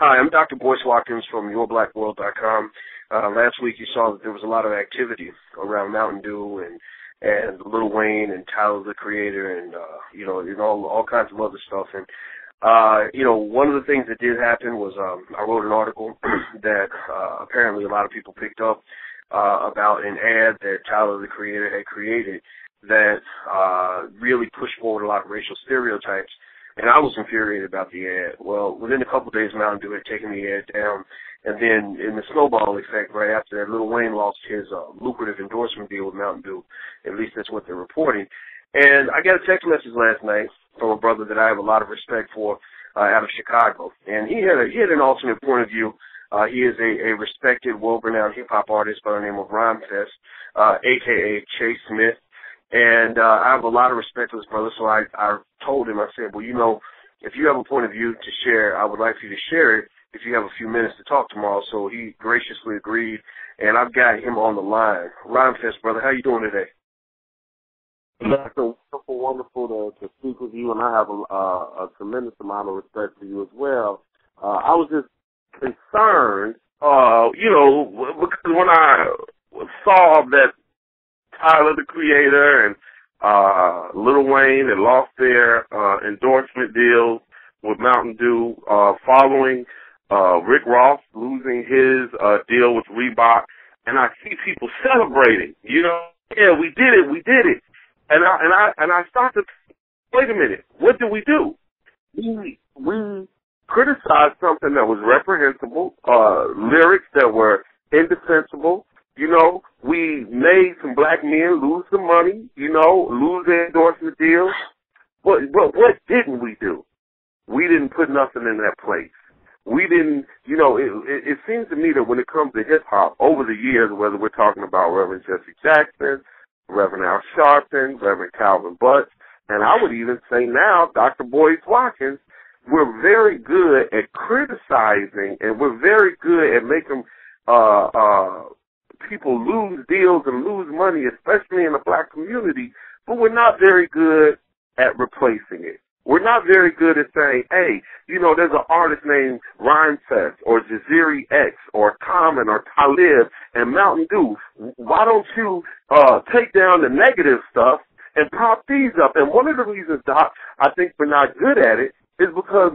Hi, I'm Dr. Boyce Watkins from YourBlackWorld.com. Last week you saw that there was a lot of activity around Mountain Dew and Lil Wayne and Tyler, the Creator, and all kinds of other stuff. And one of the things that did happen was I wrote an article that apparently a lot of people picked up about an ad that Tyler, the Creator, had created that really pushed forward a lot of racial stereotypes. And I was infuriated about the ad. Well, within a couple of days, Mountain Dew had taken the ad down. And then in the snowball effect, right after that, Lil Wayne lost his lucrative endorsement deal with Mountain Dew. At least that's what they're reporting. And I got a text message last night from a brother that I have a lot of respect for out of Chicago. And he had an alternate point of view. He is a respected, world-renowned hip-hop artist by the name of Rhymefest, a.k.a. Chase Smith. And I have a lot of respect for this brother, so I told him, I said, well, if you have a point of view to share, I would like for you to share it if you have a few minutes to talk tomorrow. So he graciously agreed, and I've got him on the line. Rhymefest, brother, how you doing today? That's wonderful to speak with you, and I have a tremendous amount of respect for you as well. I was just concerned, because when I saw that Tyler, the Creator, and Lil Wayne had lost their endorsement deals with Mountain Dew following Rick Ross losing his deal with Reebok, and I see people celebrating. Yeah, we did it. And I start to wait a minute. What did we do? We criticized something that was reprehensible, lyrics that were indefensible. We made some black men lose some money, lose their endorsement deals. But what didn't we do? We didn't put nothing in that place. We didn't, it seems to me that when it comes to hip-hop, over the years, whether we're talking about Reverend Jesse Jackson, Reverend Al Sharpton, Reverend Calvin Butts, and I would even say now Dr. Boyce Watkins, we're very good at criticizing, and we're very good at making people lose deals and lose money, especially in the black community, but we're not very good at replacing it. We're not very good at saying, hey, there's an artist named Rhymefest or Jaziri X or Common or Talib and Mountain Dew. Why don't you take down the negative stuff and prop these up? And one of the reasons, Doc, I think we're not good at it is because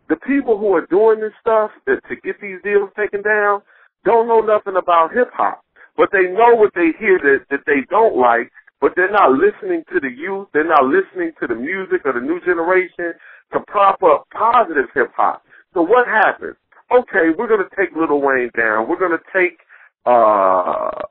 the people who are doing this stuff to get these deals taken down don't know nothing about hip-hop. But they know what they hear that they don't like, but they're not listening to the youth. They're not listening to the music of the new generation to prop up positive hip-hop. So what happens? Okay, we're going to take Lil Wayne down. We're going to take Tyler,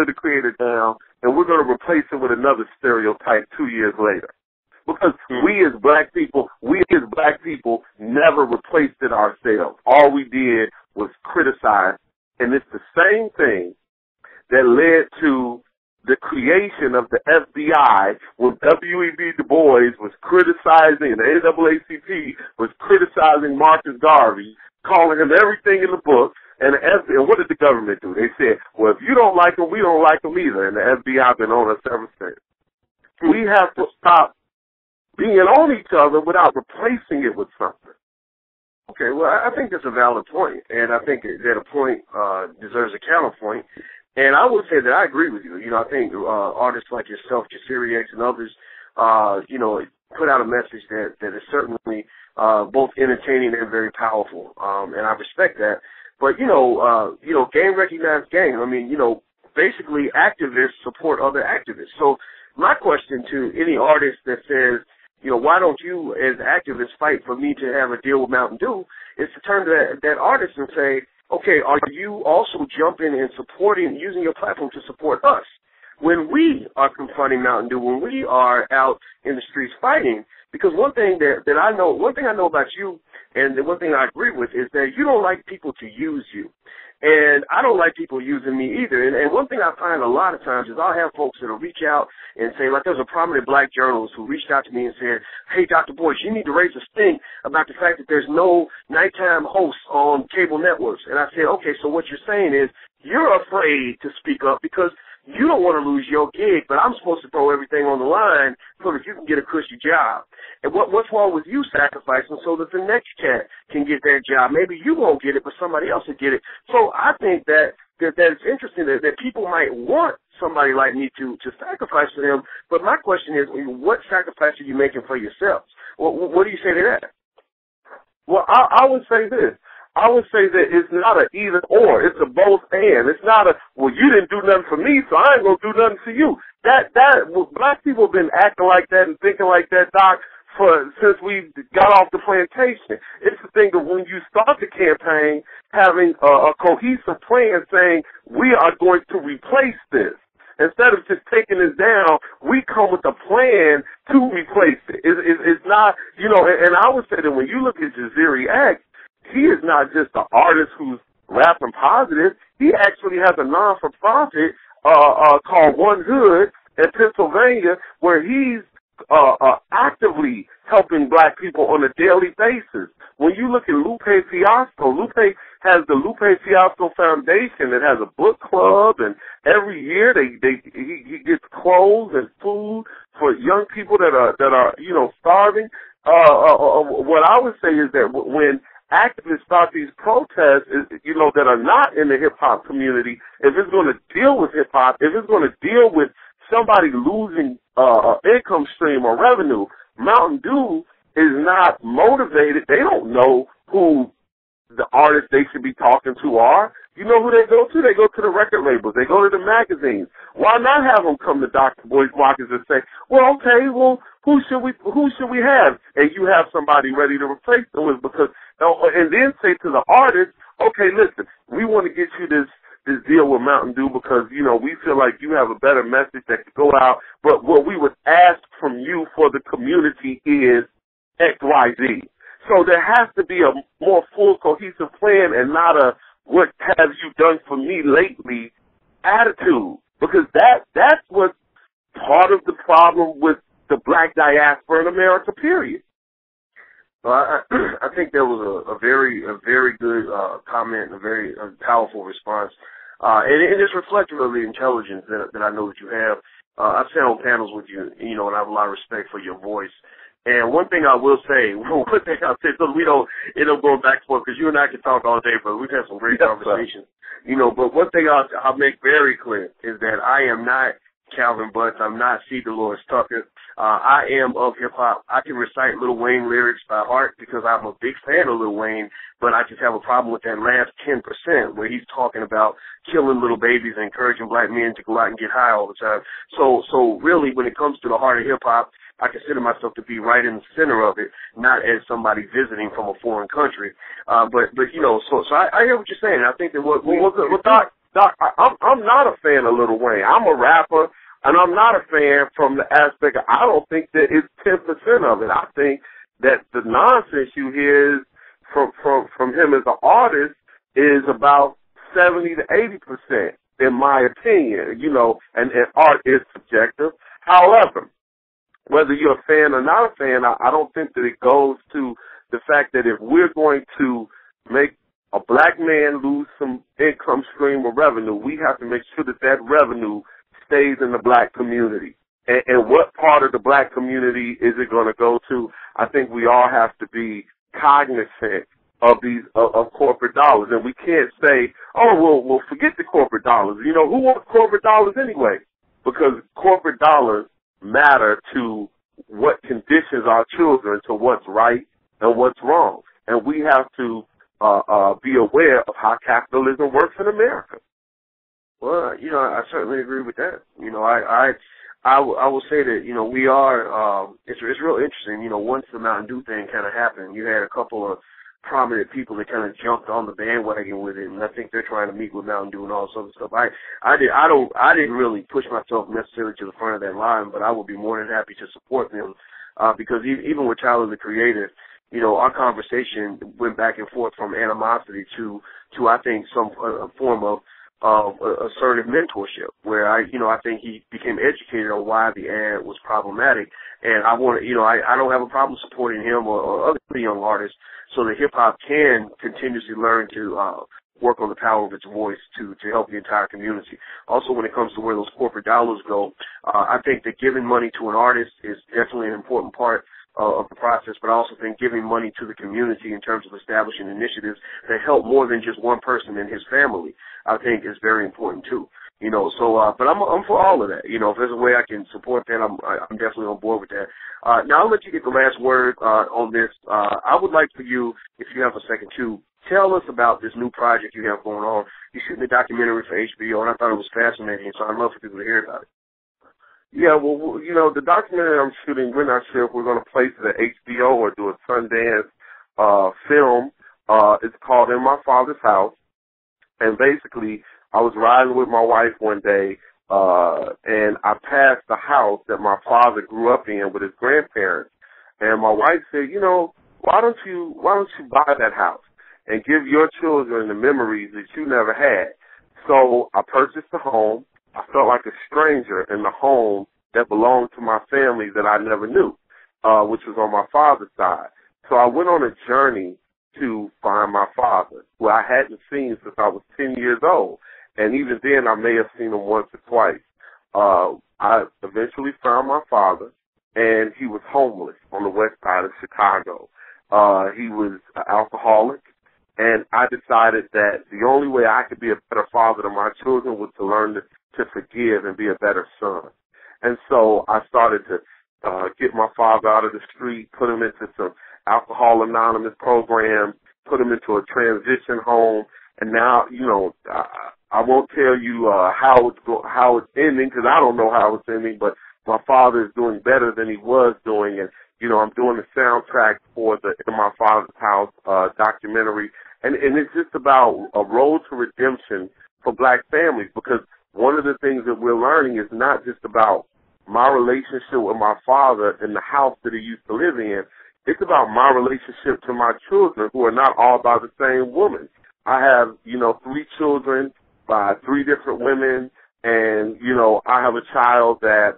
the Creator, down, and we're going to replace it with another stereotype 2 years later. Because we as black people never replaced it ourselves. All we did was criticize. And it's the same thing that led to the creation of the FBI when W.E.B. Du Bois was criticizing, and the NAACP was criticizing Marcus Garvey, calling him everything in the book. And what did the government do? They said, well, if you don't like him, we don't like him either. And the FBI been on us ever since. We have to stop being on each other without replacing it with something. Okay, well, I think that's a valid point, and I think that a point deserves a counterpoint. And I would say that I agree with you. I think artists like yourself, Jaziri X, and others, put out a message that is certainly both entertaining and very powerful, and I respect that. But, gang recognizes gang. I mean, basically activists support other activists. So my question to any artist that says, why don't you as activists fight for me to have a deal with Mountain Dew, is to turn to that artist and say, okay, are you also jumping and supporting, using your platform to support us? When we are confronting Mountain Dew, when we are out in the streets fighting, because one thing I know about you, and the one thing I agree with, is that you don't like people to use you. And I don't like people using me either. And one thing I find a lot of times is I'll have folks that'll reach out and say, like there's a prominent black journalist who reached out to me and said, hey, Dr. Boyce, you need to raise a stink about the fact that there's no nighttime hosts on cable networks. And I said, okay, so what you're saying is you're afraid to speak up because you don't want to lose your gig, but I'm supposed to throw everything on the line so that you can get a cushy job. And what's wrong with you sacrificing so that the next cat can get that job? Maybe you won't get it, but somebody else will get it. So I think that it's interesting that people might want somebody like me to sacrifice for them. But my question is, what sacrifice are you making for yourselves? What do you say to that? Well, I would say this. I would say that it's not an either or. It's a both and. It's not a, well, you didn't do nothing for me, so I ain't going to do nothing for you. Black people have been acting like that and thinking like that, Doc, since we got off the plantation. It's the thing that when you start the campaign, having a cohesive plan saying, we are going to replace this. Instead of just taking this down, we come with a plan to replace it. It's not, and I would say that when you look at Jaziri X, he is not just an artist who's rapping positive. He actually has a non-for-profit called One Hood in Pennsylvania where he's actively helping black people on a daily basis. When you look at Lupe Fiasco, Lupe has the Lupe Fiasco Foundation that has a book club, and every year he gets clothes and food for young people that are starving. What I would say is that when activists start these protests, that are not in the hip hop community, if it's going to deal with hip hop, if it's going to deal with somebody losing income stream or revenue, Mountain Dew is not motivated. They don't know who the artists they should be talking to are. You know who they go to? They go to the record labels. They go to the magazines. Why not have them come to Dr. Boyce Watkins and say, well, okay, who should we have? And you have somebody ready to replace them with, because, and then say to the artist, okay, listen, we want to get you this deal with Mountain Dew because, we feel like you have a better message that could go out, but what we would ask from you for the community is X, Y, Z. So there has to be a more full, cohesive plan and not a what have you done for me lately attitude, because that's what's part of the problem with the black diaspora in America, period. Well, I think there was a very good comment and a very powerful response. And it's reflective of the intelligence that I know that you have. I've sat on panels with you, and I have a lot of respect for your voice. And one thing I will say, so we don't end up going back and forth, because you and I can talk all day, but we've had some great conversations. But one thing I'll make very clear is that I am not Calvin Butts. I'm not C. Dolores Tucker. I am of hip-hop. I can recite Lil Wayne lyrics by heart because I'm a big fan of Lil Wayne, but I just have a problem with that last 10% where he's talking about killing little babies and encouraging black men to go out and get high all the time. So really, when it comes to the heart of hip-hop, I consider myself to be right in the center of it, not as somebody visiting from a foreign country. So I hear what you're saying. I think that Doc, I'm not a fan of Lil Wayne. I'm a rapper, and I'm not a fan from the aspect of, I don't think that it's 10% of it. I think that the nonsense you hear from him as an artist is about 70 to 80%, in my opinion, and art is subjective. However, whether you're a fan or not a fan, I don't think that it goes to the fact that if we're going to make a black man lose some income stream or revenue, we have to make sure that revenue stays in the black community. And what part of the black community is it going to go to? I think we all have to be cognizant of these of corporate dollars, and we can't say, oh, well, forget the corporate dollars. Who wants corporate dollars anyway? Because corporate dollars matter to what conditions our children to what's right and what's wrong, and we have to be aware of how capitalism works in America. Well, I certainly agree with that. I will say that we are. It's real interesting. Once the Mountain Dew thing kind of happened, you had a couple of prominent people that kind of jumped on the bandwagon with it, and I think they're trying to meet with Mountain Dew and all sorts of stuff. I didn't really push myself necessarily to the front of that line, but I would be more than happy to support them because even with Tyler the Creator, our conversation went back and forth from animosity to I think some form of assertive mentorship, where I think he became educated on why the ad was problematic, and I don't have a problem supporting him or other young artists so that hip hop can continuously learn to work on the power of its voice to help the entire community. Also, when it comes to where those corporate dollars go, I think that giving money to an artist is definitely an important part of the process, but I also think giving money to the community in terms of establishing initiatives that help more than just one person and his family, I think is very important too. But I'm for all of that. If there's a way I can support that, I'm definitely on board with that. Now I'll let you get the last word on this. I would like for you, if you have a second to, tell us about this new project you have going on. You're shooting a documentary for HBO, and I thought it was fascinating, so I'd love for people to hear about it. Yeah, well, the documentary I'm shooting, we're not sure if we're going to place it at HBO or do a Sundance film. It's called In My Father's House. And basically, I was riding with my wife one day, and I passed the house that my father grew up in with his grandparents. And my wife said, why don't you buy that house and give your children the memories that you never had? So I purchased the home. I felt like a stranger in the home that belonged to my family that I never knew, which was on my father's side. So I went on a journey to find my father, who I hadn't seen since I was 10 years old. And even then, I may have seen him once or twice. I eventually found my father, and he was homeless on the west side of Chicago. He was an alcoholic. And I decided that the only way I could be a better father to my children was to learn to forgive and be a better son. And so I started to get my father out of the street, put him into some Alcohol Anonymous programs, put him into a transition home. And now, I won't tell you how it's ending, because I don't know how it's ending, but my father is doing better than he was doing. And, I'm doing the soundtrack for the In My Father's House documentary. And it's just about a road to redemption for black families, because one of the things that we're learning is not just about my relationship with my father in the house that he used to live in. It's about my relationship to my children, who are not all by the same woman. I have, 3 children by 3 different women, and, I have a child that,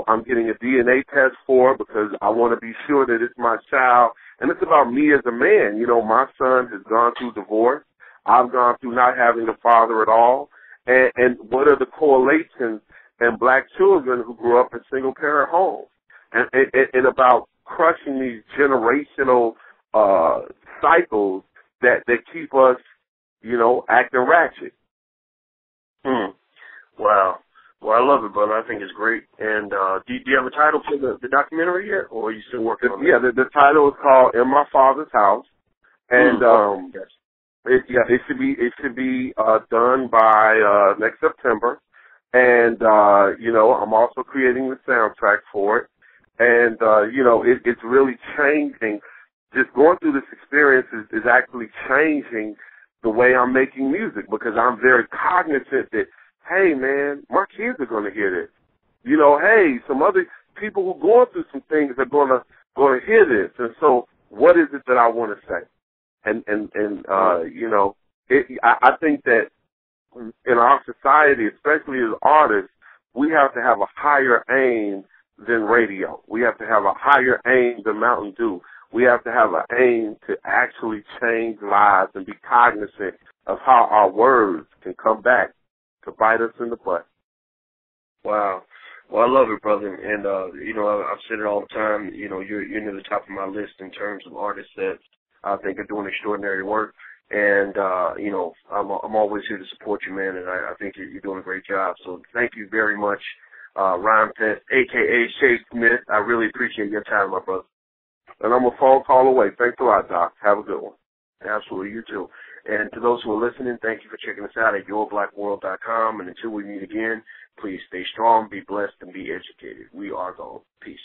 I'm getting a DNA test for, because I want to be sure that it's my child. And it's about me as a man. My son has gone through divorce. I've gone through not having a father at all. And what are the correlations in black children who grew up in single-parent homes? And about crushing these generational cycles that keep us, acting ratchet. Wow. Well, I love it, brother. I think it's great. And do you have a title for the documentary yet, or are you still working on it? Yeah, the title is called In My Father's House. And yes. it should be done by next September. And I'm also creating the soundtrack for it. And it's really changing. Just going through this experience is actually changing the way I'm making music, because I'm very cognizant that, hey, man, my kids are going to hear this. Hey, some other people who are going through some things are going to hear this. And so what is it that I want to say? I think that in our society, especially as artists, we have to have a higher aim than radio. We have to have a higher aim than Mountain Dew. We have to have an aim to actually change lives and be cognizant of how our words can come back to bite us in the butt. Wow. Well, I love it, brother. And, I've said it all the time, you're near the top of my list in terms of artists that I think are doing extraordinary work. And, I'm always here to support you, man, and I think you're doing a great job. So thank you very much, Rhymefest, a.k.a. Shay Smith. I really appreciate your time, my brother. And I'm a phone call away. Thanks a lot, Doc. Have a good one. Absolutely, you too. And to those who are listening, thank you for checking us out at yourblackworld.com. And until we meet again, please stay strong, be blessed, and be educated. We are gone. Peace.